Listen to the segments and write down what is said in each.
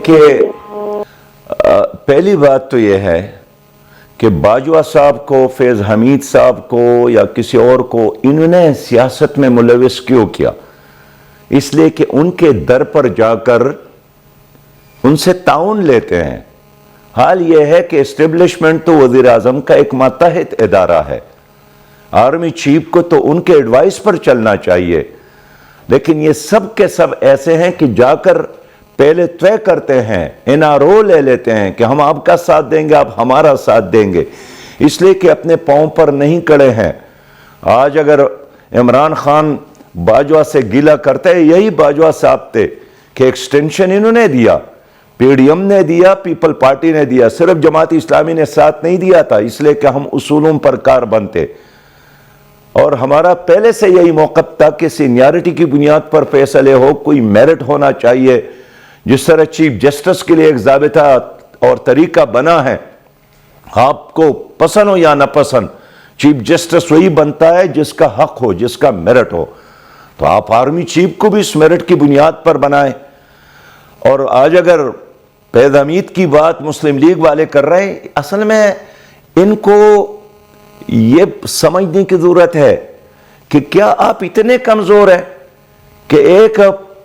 دیکھیے، پہلی بات تو یہ ہے کہ باجوہ صاحب کو، فیض حمید صاحب کو یا کسی اور کو انہوں نے سیاست میں ملوث کیوں کیا؟ اس لیے کہ ان کے در پر جا کر ان سے تعاون لیتے ہیں۔ حال یہ ہے کہ اسٹیبلشمنٹ تو وزیر اعظم کا ایک ماتحت ادارہ ہے، آرمی چیف کو تو ان کے ایڈوائس پر چلنا چاہیے، لیکن یہ سب کے سب ایسے ہیں کہ جا کر پہلے طے کرتے ہیں، NRO لے لیتے ہیں کہ ہم آپ کا ساتھ دیں گے، آپ ہمارا ساتھ دیں گے، اس لیے کہ اپنے پاؤں پر نہیں کڑے ہیں۔ آج اگر عمران خان باجوہ سے گیلا کرتے ہیں، یہی باجوہ صاحب تھے کہ ایکسٹینشن انہوں نے دیا، PDM نے دیا، پیپل پارٹی نے دیا، صرف جماعت اسلامی نے ساتھ نہیں دیا تھا، اس لیے کہ ہم اصولوں پر کار بنتے۔ اور ہمارا پہلے سے یہی موقف تھا کہ سینیارٹی کی بنیاد پر فیصلے ہو، کوئی میرٹ ہونا چاہیے۔ جس طرح چیف جسٹس کے لیے ایک ضابطہ اور طریقہ بنا ہے، آپ کو پسند ہو یا نہ پسند، چیف جسٹس وہی بنتا ہے جس کا حق ہو، جس کا میرٹ ہو، تو آپ آرمی چیف کو بھی اس میرٹ کی بنیاد پر بنائیں۔ اور آج اگر فیض حمید کی بات مسلم لیگ والے کر رہے ہیں، اصل میں ان کو یہ سمجھنے کی ضرورت ہے کہ کیا آپ اتنے کمزور ہیں کہ ایک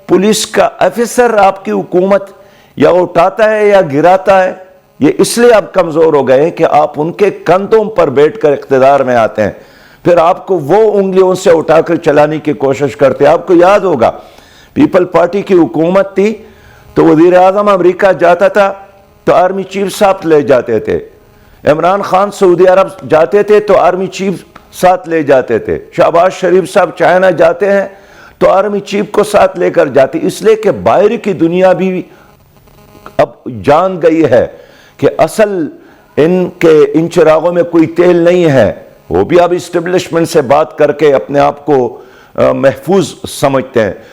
پولیس کا افسر آپ کی حکومت یا اٹھاتا ہے یا گراتا ہے، یہ اس لیے آپ کمزور ہو گئے کہ آپ ان کے کندھوں پر بیٹھ کر اقتدار میں آتے ہیں، پھر آپ کو وہ انگلیوں سے اٹھا کر چلانے کی کوشش کرتے ہیں۔ آپ کو یاد ہوگا پیپل پارٹی کی حکومت تھی تو وزیر اعظم امریکہ جاتا تھا تو آرمی چیف ساتھ لے جاتے تھے، عمران خان سعودی عرب جاتے تھے تو آرمی چیف ساتھ لے جاتے تھے، شہباز شریف صاحب چائنا جاتے ہیں تو آرمی چیف کو ساتھ لے کر جاتی، اس لیے کہ باہر کی دنیا بھی اب جان گئی ہے کہ اصل ان چراغوں میں کوئی تیل نہیں ہے، وہ بھی اب اسٹیبلشمنٹ سے بات کر کے اپنے آپ کو محفوظ سمجھتے ہیں۔